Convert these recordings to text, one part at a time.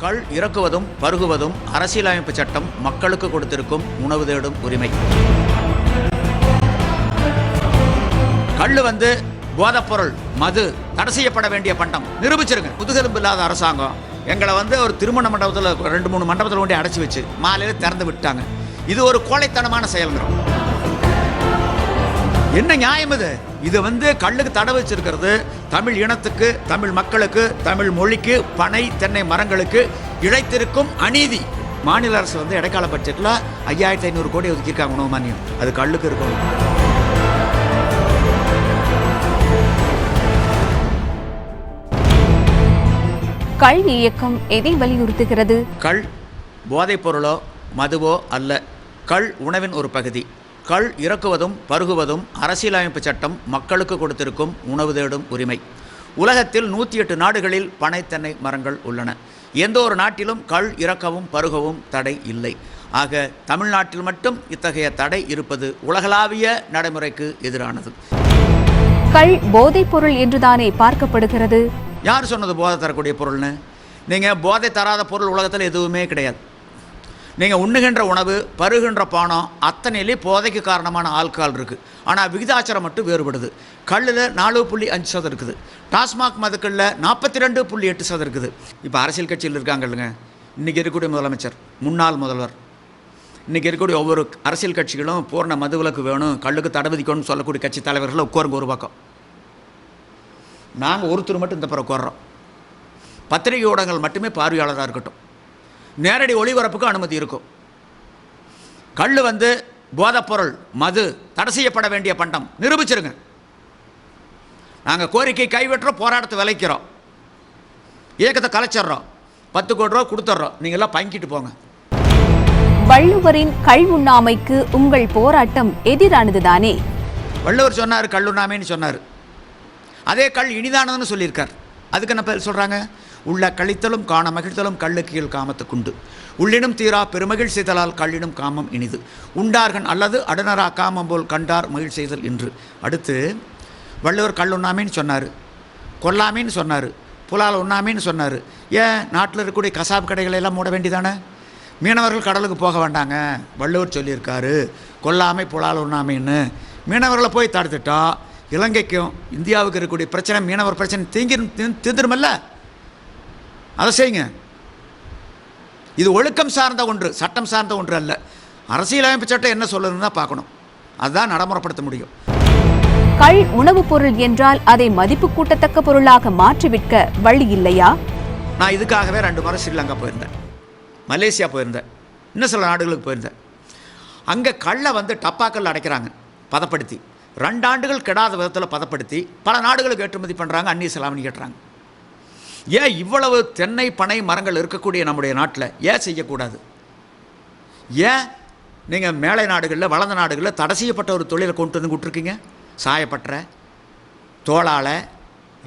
கள் இறக்குவதும் பருகுவதும் அரசியலமைப்பு சட்டம் மக்களுக்கு கொடுத்திருக்கும் உணவு தேடும் உரிமை. கள்ளு போதைப்பொருள், மது தடை செய்யப்பட வேண்டிய பண்டம் நிரூபிச்சிருங்க. முதுகெலும்பு இல்லாத அரசாங்கம் எங்களை ஒரு திருமண மண்டபத்தில் 2-3 மண்டபத்தில் கொண்டு அடைச்சி வச்சு மாலையில் திறந்து விட்டாங்க. இது ஒரு கோழைத்தனமான செயல்கிறோம். என்ன நியாயம் இது? இது கல்லுக்கு தடை வச்சிருக்கிறது தமிழ் இனத்துக்கு, தமிழ் மக்களுக்கு, தமிழ் மொழிக்கு, பனை தென்னை மரங்களுக்கு இழைத்திருக்கும் அநீதி. மாநில அரசு இடைக்கால பட்ஜெட்டில் 5500 கோடி ஒதுக்கியிருக்காங்க உணவு மானியம். அது கல்லுக்கு இருக்கும். கள் இயக்கம் எதை வலியுறுத்துகிறது? கள் போதைப் பொருளோ மதுவோ அல்ல. கள் உணவின் ஒரு பகுதி. கள் இறக்குவதும் பருகுவதும் அரசியலமைப்பு சட்டம் மக்களுக்கு கொடுத்திருக்கும் உணவு தேடும் உரிமை. உலகத்தில் 108 நாடுகளில் பனை தென்னை மரங்கள் உள்ளன. எந்த ஒரு நாட்டிலும் கள் இறக்கவும் பருகவும் தடை இல்லை. ஆக தமிழ்நாட்டில் மட்டும் இத்தகைய தடை இருப்பது உலகளாவிய நடைமுறைக்கு எதிரானது. கள் போதைப் பொருள் என்றுதானே பார்க்கப்படுகிறது. யார் சொன்னது போதை தரக்கூடிய பொருள்னு? நீங்கள் போதை தராத பொருள் உலகத்தில் எதுவுமே கிடையாது. நீங்கள் உண்ணுகின்ற உணவு, பருகின்ற பானம் அத்தனையிலே போதைக்கு காரணமான ஆல்கஹால் இருக்குது. ஆனால் விகிதாச்சாரம் மட்டும் வேறுபடுது. கல்லில் 4.5% இருக்குது. டாஸ்மாக் மதுக்களில் 42.8% இருக்குது. இப்போ அரசியல் கட்சியில் இருக்காங்க இல்லைங்க, இன்றைக்கி இருக்கக்கூடிய முதலமைச்சர், முன்னாள் முதல்வர், இன்றைக்கி இருக்கக்கூடிய ஒவ்வொரு அரசியல் கட்சிகளும் பூர்ண மதுவிலக்கு வேணும், கல்லுக்கு தடை விதிக்கணும்னு சொல்லக்கூடிய கட்சி தலைவர்கள் உட்காருங்க ஒரு பக்கம். நாங்கள் ஒருத்தர் மட்டும் இந்த பிறகு உட்கார்றோம். பத்திரிகை ஊடகங்கள் மட்டுமே பார்வையாளராக இருக்கட்டும். நேரடி ஒளிபரப்புக்கு அனுமதி இருக்கும். கல் போதைப்பொருள், மது தடை செய்யப்பட வேண்டிய பண்டம் நிரூபிச்சிருங்க. நாங்கள் கோரிக்கை கைவிட்டுறோம், போராட்டத்தை விளைக்கிறோம், இயக்கத்தை கலைச்சிட்றோம், 10 கோடி ரூபா கொடுத்துட்றோம், நீங்களாம் பங்கிட்டு போங்க. வள்ளுவரின் கள் உண்ணாமைக்கு உங்கள் போராட்டம் எதிரானதுதானே? வள்ளுவர் சொன்னார் கல் உண்ணாமைன்னு சொன்னார். அதே கல் இனிதானதுன்னு சொல்லியிருக்கார். அதுக்கு என்ன பேர் சொல்கிறாங்க? உள்ள கழித்தலும் காண மகிழ்த்தலும் கள்ளு கீழ் காமத்துக்குண்டு, உள்ளினும் தீரா பெருமகிழ் செய்தலால் கள்ளினும் காமம் இனிது, உண்டார்கன் அல்லது அடுநரா காமம் போல் கண்டார் மகிழ் செய்தல் என்று. அடுத்து வள்ளுவர் கல் உண்ணாமைன்னு சொன்னார், கொல்லாமைன்னு சொன்னார், புலால் உண்ணாமைன்னு சொன்னார். ஏன் நாட்டில் இருக்கக்கூடிய கசாப் கடைகளெல்லாம் மூட வேண்டியதானே? மீனவர்கள் கடலுக்கு போக வேண்டாங்க, வள்ளுவர் சொல்லியிருக்காரு கொல்லாமை புலால் உண்ணாமைன்னு. மீனவர்களை போய் தடுத்துட்டா இலங்கைக்கும் இந்தியாவுக்கு இருக்கக்கூடிய பிரச்சனை, மீனவர் பிரச்சனை தீர்ந்துருமல்ல. அதை செய்யுங்க. இது ஒழுக்கம் சார்ந்த ஒன்று, சட்டம் சார்ந்த ஒன்று அல்ல. அரசியலமைப்பு சட்டம் என்ன சொல்லுதுன்னு தான் பார்க்கணும். அதுதான் நடைமுறைப்படுத்த முடியும். கள் உணவுப் பொருள் என்றால் அதை மதிப்பு கூட்டத்தக்க பொருளாக மாற்றி விற்க வழி இல்லையா? நான் இதுக்காகவே 2 முறை ஸ்ரீலங்கா போயிருந்தேன், மலேசியா போயிருந்தேன், இன்னும் சில நாடுகளுக்கு போயிருந்தேன். அங்கே கல்லை டப்பாக்கள் அடைக்கிறாங்க பதப்படுத்தி, 2 ஆண்டுகள் கெடாத விதத்தில் பதப்படுத்தி பல நாடுகளுக்கு ஏற்றுமதி பண்ணுறாங்க, அந்நிய செலாவணி கேட்டுறாங்க. ஏன் இவ்வளவு தென்னை பனை மரங்கள் இருக்கக்கூடிய நம்முடைய நாட்டில் ஏன் செய்யக்கூடாது? ஏன் நீங்கள் மேலை நாடுகளில், வளர்ந்த நாடுகளில் தடை செய்யப்பட்ட ஒரு தொழிலை கொண்டு விட்டுருக்கீங்க? சாயப்பட்டற, தோளால்,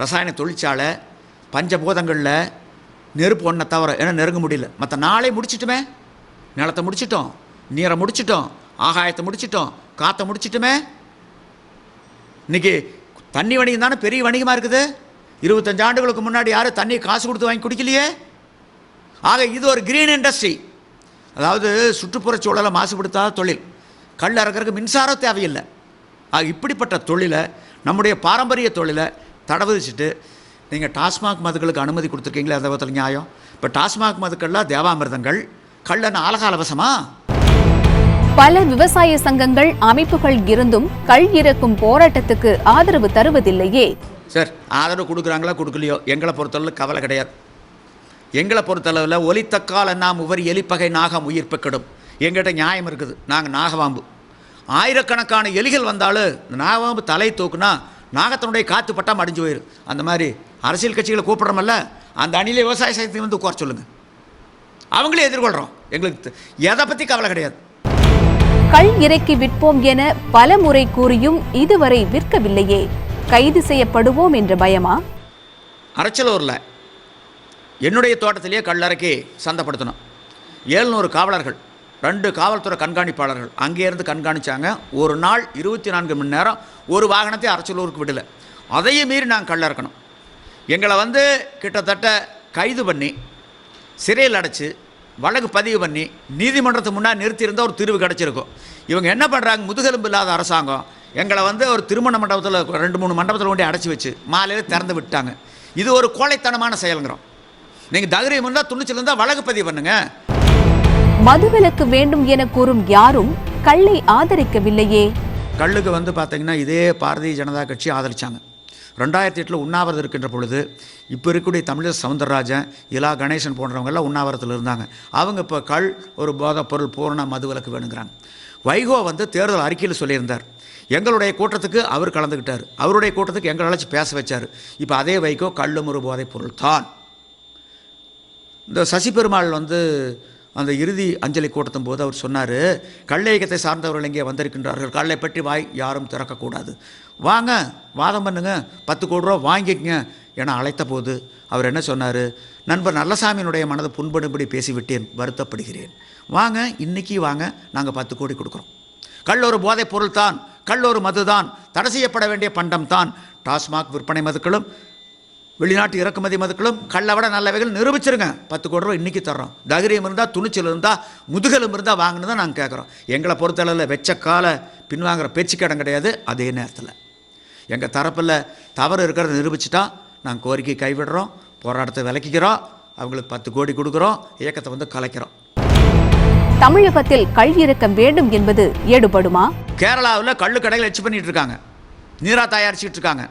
ரசாயன தொழிற்சாலை, பஞ்சபூதங்களில் நெருப்பு ஒன்றை தவிர ஏன்னா நெருங்க முடியல. மற்ற நாளே முடிச்சிட்டுமே, நிலத்தை முடிச்சிட்டோம், நீரை முடிச்சிட்டோம், ஆகாயத்தை முடிச்சிட்டோம், காற்றை முடிச்சிட்டுமே. இன்றைக்கி தண்ணி வணிகம் தானே பெரிய வணிகமாக இருக்குது. 25 ஆண்டுகளுக்கு முன்னாடி யாரும் தண்ணி காசு கொடுத்து வாங்கி குடிக்கலையே. ஆக இது ஒரு கிரீன் இண்டஸ்ட்ரி, அதாவது சுற்றுப்புறச் சூழலை மாசுபடுத்தாத தொழில். கல் அறக்கிறதுக்கு மின்சாரம் தேவையில்லை. ஆக இப்படிப்பட்ட தொழிலை, நம்முடைய பாரம்பரிய தொழிலை தடை விதிச்சுட்டு நீங்கள் டாஸ்மாக் மதுக்களுக்கு அனுமதி கொடுத்துருக்கீங்களே, அந்த விதத்தில் நியாயம்? இப்போ டாஸ்மாக் மதுக்கள்லாம் தேவாமிர்தங்கள், கல்லன்னு ஆலகாலவசமா? பல விவசாய சங்கங்கள், அமைப்புகள் இருந்தும் கள் இறக்கும் போராட்டத்துக்கு ஆதரவு தருவதில்லையே. சார், ஆதரவு கொடுக்குறாங்களா கொடுக்கலையோ எங்களை பொறுத்தளவில் கவலை கிடையாது. எங்களை பொறுத்தளவில் ஒலித்தக்கால் நாம் உவரி எலிப்பகை நாகம் உயிர்ப்பு கெடும். எங்கிட்ட நியாயம் இருக்குது. நாங்கள் நாகவாம்பு, ஆயிரக்கணக்கான எலிகள் வந்தாலும் இந்த நாகவாம்பு தலை தூக்குனா நாகத்தினுடைய காற்று பட்டால் மடிஞ்சு போயிடும். அந்த மாதிரி அரசியல் கட்சிகளை கூப்பிட்றோமல்ல, அந்த அணியில் விவசாய சங்கத்தை உட்கார சொல்லுங்கள், அவங்களே எதிர்கொள்கிறோம். எங்களுக்கு எதை பற்றி கவலை கிடையாது. கள் இறக்கி விற்போம் என பல முறை கூறியும் இதுவரை விற்கவில்லையே, கைது செய்யப்படுவோம் என்ற பயமா? அரச்சலூரில் என்னுடைய தோட்டத்திலேயே கல்லறைக்கு சந்தைப்படுத்தணும். 700 காவலர்கள், 2 காவல்துறை கண்காணிப்பாளர்கள் அங்கே இருந்து கண்காணித்தாங்க. ஒரு நாள் 24 மணி நேரம் ஒரு வாகனத்தை அரச்சலூருக்கு விடலை. அதையும் மீறி நாங்கள் கல்ல இறக்கணும். எங்களை கிட்டத்தட்ட கைது பண்ணி சிறையில் அடைச்சி வழக்கு பதிவு பண்ணி நீதிமன்றத்துக்கு முன்னாடி நிறுத்தியிருந்தால் ஒரு தீர்வு கிடச்சிருக்கும். இவங்க என்ன பண்ணுறாங்க, முதுகெலும்பு இல்லாத அரசாங்கம் எங்களை வந்து ஒரு திருமண மண்டபத்தில் 2-3 மண்டபத்தில் கொண்டு அடைச்சி வச்சு மாலையில் திறந்து விட்டாங்க. இது ஒரு கோழைத்தனமான செயலுங்கிறோம். நீங்கள் தைரியம் இருந்தால் துணிச்சல் இருந்தால் வழக்கு பதிவு பண்ணுங்க. மதுவிலக்கு வேண்டும் என கூறும் யாரும் கள்ளை ஆதரிக்கவில்லையே. கள்ளுக்கு வந்து பார்த்தீங்கன்னா இதே பாரதிய ஜனதா கட்சி ஆதரித்தாங்க. 2008 உண்ணாவிரதம் இருக்கின்ற பொழுது இப்போ இருக்கக்கூடிய தமிழர் சவுந்தரராஜன், இலா கணேசன் போன்றவங்கெல்லாம் உண்ணாவிரதத்தில் இருந்தாங்க. அவங்க இப்போ கள் ஒரு போதைப் பொருள் பூரண மதுவிலக்கு வேணுங்கிறாங்க. வைகோ வந்து தேர்தல் அறிக்கையில் சொல்லியிருந்தார், எங்களுடைய கூட்டத்துக்கு அவர் கலந்துக்கிட்டார், அவருடைய கூட்டத்துக்கு எங்களை அழைச்சி பேச வச்சார். இப்போ அதே வைகோ கள்ளும் ஒரு போதைப் பொருள் தான். இந்த சசி பெருமாள் வந்து அந்த இறுதி அஞ்சலி கூட்டத்தும் போது அவர் சொன்னார், கள்ள இயக்கத்தை சார்ந்தவர்கள் இங்கே வந்திருக்கின்றார்கள், கல்லை பற்றி வாய் யாரும் திறக்கக்கூடாது, வாங்க வாதம் பண்ணுங்க, 10 கோடி ரூபா வாங்கிக்கங்க என அழைத்த போது அவர் என்ன சொன்னார், நண்பர் நல்லசாமியினுடைய மனது புண்படும்படி பேசிவிட்டேன், வருத்தப்படுகிறேன், வாங்க இன்றைக்கி வாங்க, நாங்கள் 10 கோடி கொடுக்குறோம். கள் ஒரு போதைப் பொருள் தான், கள் ஒரு மது தான், தடை செய்யப்பட வேண்டிய பண்டம் தான். டாஸ்மாக் விற்பனை மதுக்களும் வெளிநாட்டு இறக்குமதி மதுக்களும் கல்லை விட நல்லவைகள் நிரூபிச்சிருங்க, 10 கோடி ரூபா இன்றைக்கி தர்றோம். தைரியம் இருந்தால், துணிச்சல் இருந்தால், முதுகெலும்பு இருந்தால் வாங்கினு தான் நாங்கள் கேட்குறோம். எங்களை பொறுத்தளவில் வெச்ச காலை பின்வாங்குற பேச்சுக்கிடம் கிடையாது. அதே நேரத்தில் எங்கள் தரப்பில் தவறு இருக்கிறத நிரூபிச்சிட்டா நாங்கள் கோரிக்கை கைவிடுறோம், போராட்டத்தை விலக்கிக்கிறோம், அவங்களுக்கு 10 கோடி கொடுக்குறோம், இயக்கத்தை வந்து கலைக்கிறோம். தமிழகத்தில் கள் இறக்கம் வேண்டும் என்பது எடுபடுமா? கேரளாவில் கள்ளு கடைகள் எச்சு பண்ணிகிட்டு இருக்காங்க, நீரா தயாரிச்சுட்டு இருக்காங்க.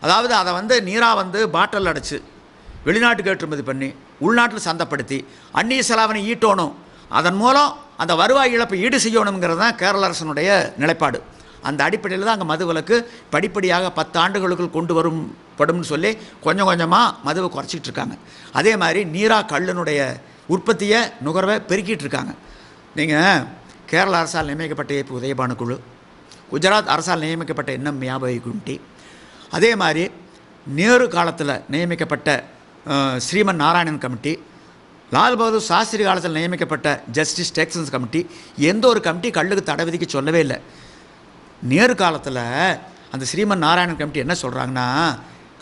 அதாவது அதை வந்து நீராக வந்து பாட்டில் அடைச்சி வெளிநாட்டுக்கு ஏற்றுமதி பண்ணி உள்நாட்டில் சந்தைப்படுத்தி அந்நிய செலாவணி ஈட்டணும், அதன் மூலம் அந்த வருவாய் இழப்பை ஈடு செய்யணுங்கிறது தான் கேரள அரசனுடைய நிலைப்பாடு. அந்த அடிப்படையில் தான் அங்கே மதுவிலக்கு படிப்படியாக 10 ஆண்டுகளுக்குள் கொண்டு வரும்படும்னு சொல்லி கொஞ்சம் கொஞ்சமாக மதுவை குறைச்சிட்டு இருக்காங்க. அதே மாதிரி நீரா கல்லினுடைய உற்பத்தியை நுகர்வை பெருக்கிட்டு இருக்காங்க. நீங்கள் கேரள அரசால் நியமிக்கப்பட்ட ஏபி உதயபானு குழு, குஜராத் அரசால் நியமிக்கப்பட்ட என்எம் மியாபாய் குண்டி, அதே மாதிரி நேரு காலத்தில் நியமிக்கப்பட்ட ஸ்ரீமன் நாராயணன் கமிட்டி, லால் பகதூர் சாஸ்திரி காலத்தில் நியமிக்கப்பட்ட ஜஸ்டிஸ் டெக்ஸன்ஸ் கமிட்டி, எந்த ஒரு கமிட்டி கல்லுக்கு தடை விதிக்க சொல்லவே இல்லை. நேரு காலத்தில் அந்த ஸ்ரீமன் நாராயணன் கமிட்டி என்ன சொல்கிறாங்கன்னா,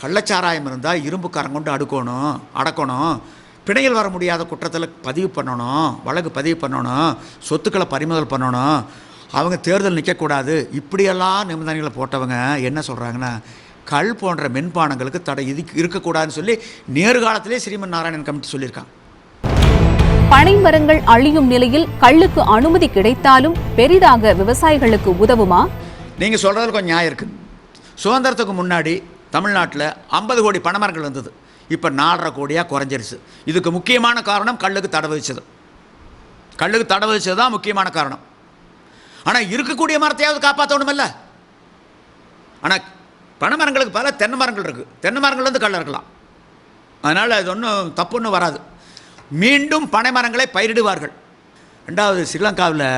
கள்ளச்சாராயம் இருந்தால் இரும்புக்காரன் கொண்டு அடக்கணும், பிணையில் வர முடியாத குற்றத்தில் பதிவு பண்ணணும், வழக்கு பதிவு பண்ணணும், சொத்துக்களை பறிமுதல் பண்ணணும், அவங்க தேர்தல் நிற்கக்கூடாது, இப்படியெல்லாம் நிபந்தனைகளை போட்டவங்க என்ன சொல்கிறாங்கன்னா, கள் போன்ற மென்பானங்களுக்கு தடை இருக்கக்கூடாதுன்னு சொல்லி நேரு காலத்திலே ஸ்ரீமன் நாராயணன் கமிட்டி சொல்லியிருக்காங்க. பனை மரங்கள் அழியும் நிலையில் கள்ளுக்கு அனுமதி கிடைத்தாலும் பெரிதாக விவசாயிகளுக்கு உதவுமா? நீங்கள் சொல்கிறதுல கொஞ்சம் நியாயம் இருக்குது. சுதந்திரத்துக்கு முன்னாடி தமிழ்நாட்டில் 50 கோடி பனைமரங்கள் இருந்தது, இப்போ 4.5 கோடியாக குறைஞ்சிருச்சு. இதுக்கு முக்கியமான காரணம் கள்ளுக்கு தடை விதிச்சது. கள்ளுக்கு தடை விதிச்சது தான் முக்கியமான காரணம். ஆனால் இருக்கக்கூடிய மரத்தையாவது காப்பாற்றணுமில்ல. ஆனால் பனைமரங்களுக்கு பல தென்னை மரங்கள் இருக்குது, தென்னை மரங்கள்லேருந்து கல் இருக்கலாம், அதனால் அது ஒன்றும் தப்புன்னு வராது. மீண்டும் பனைமரங்களை பயிரிடுவார்கள். 2வது ஸ்ரீலங்காவில்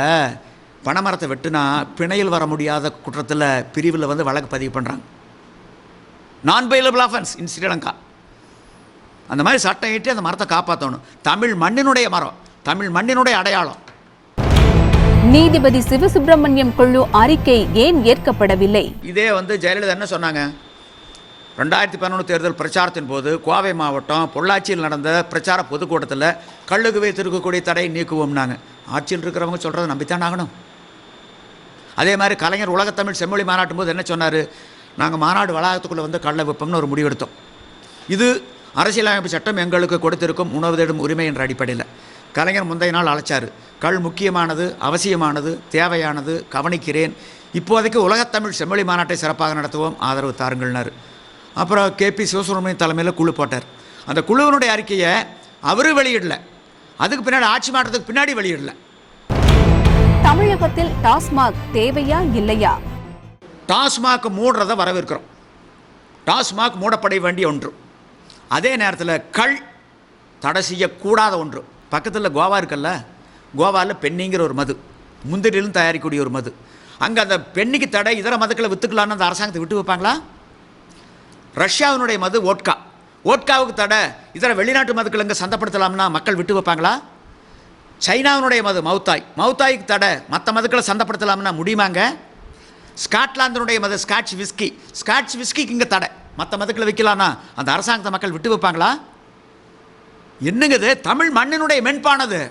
பனைமரத்தை வெட்டுனா பிணையில் வர முடியாத குற்றத்தில் பிரிவில் வந்து வழக்கு பதிவு பண்ணுறாங்க. நான் பெயிலபிள் ஆஃபென்ஸ் இன் ஸ்ரீலங்கா. அந்த மாதிரி சட்டம் ஏற்றி அந்த மரத்தை காப்பாற்றணும். தமிழ் மண்ணினுடைய மரம், தமிழ் மண்ணினுடைய அடையாளம். நீதிபதி சிவசுப்பிரமணியம் குழு அறிக்கை ஏன் ஏற்கப்படவில்லை? இதே வந்து ஜெயலலிதா என்ன சொன்னாங்க, 2011 தேர்தல் பிரச்சாரத்தின் போது கோவை மாவட்டம் பொள்ளாச்சியில் நடந்த பிரச்சார பொதுக்கூட்டத்தில் கள்ளுக்கு வைத்திருக்கக்கூடிய தடை நீக்குவோம்னாங்க. ஆட்சியில் இருக்கிறவங்க சொல்கிறத நம்பித்தான் ஆகணும். அதே மாதிரி கலைஞர் உலகத்தமிழ் செம்மொழி மாநாட்டும் போது என்ன சொன்னார், நாங்கள் மாநாடு வளாகத்துக்குள்ளே வந்து கள்ள வைப்போம்னு ஒரு முடிவெடுத்தோம். இது அரசியலமைப்பு சட்டம் எங்களுக்கு கொடுத்திருக்கும் உணவு தேடும் உரிமை என்ற அடிப்படையில். கலைஞர் முந்தைய நாள் அழைச்சார், கள் முக்கியமானது, அவசியமானது, தேவையானது, கவனிக்கிறேன், இப்போதைக்கு உலகத்தமிழ் செம்மொழி மாநாட்டை சிறப்பாக நடத்துவோம், ஆதரவு தாருங்கள்னார். அப்புறம் KP சிவசுப்ரமணியன் தலைமையில் குழு போட்டார். அந்த குழுவினுடைய அறிக்கையை அவரும் வெளியிடல, அதுக்கு பின்னாடி ஆட்சி மாற்றத்துக்கு பின்னாடி வெளியிடல. தமிழகத்தில் டாஸ்மாக் தேவையா இல்லையா? டாஸ்மாக் மூடுறதை வரவேற்கிறோம். டாஸ்மாக் மூடப்பட வேண்டிய ஒன்று. அதே நேரத்தில் கள் தடை செய்யக்கூடாத ஒன்று. பக்கத்தில் கோவா இருக்குல்ல, கோவாவில் பெண்ணிங்கிற ஒரு மது, முந்திரிலும் தயாரிக்கக்கூடிய ஒரு மது. அங்கே அந்த பெண்ணிக்கு தடை, இதர மதுக்களை விற்றுக்கலான்னு அந்த அரசாங்கத்தை விட்டு வைப்பாங்களா? ரஷ்யாவினுடைய மது ஓட்காவுக்கு தடை, இதர வெளிநாட்டு மதுக்கள் இங்கே சந்தைப்படுத்தலாம்னா மக்கள் விட்டு வைப்பாங்களா? சைனாவினுடைய மது மவுத்தாய்க்கு தடை, மற்ற மதுக்களை சந்தைப்படுத்தலாம்னா முடியுமாங்க? ஸ்காட்லாந்தினுடைய மது ஸ்காட்ச் விஸ்கிக்கு இங்கே தடை, மற்ற மதுக்களை விற்கலான்னா அந்த அரசாங்கத்தை மக்கள் விட்டு வைப்பாங்களா? என்னங்க இது? தமிழ் மண்ணினுடைய மென்பானது.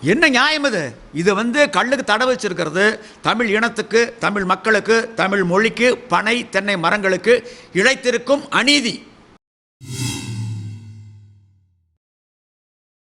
என்ன நியாயம் இது? இது கல்லுக்கு தடை வச்சிருக்கிறது தமிழ் இனத்துக்கு, தமிழ் மக்களுக்கு, தமிழ் மொழிக்கு, பனை தென்னை மரங்களுக்கு இழைத்திருக்கும் அநீதி.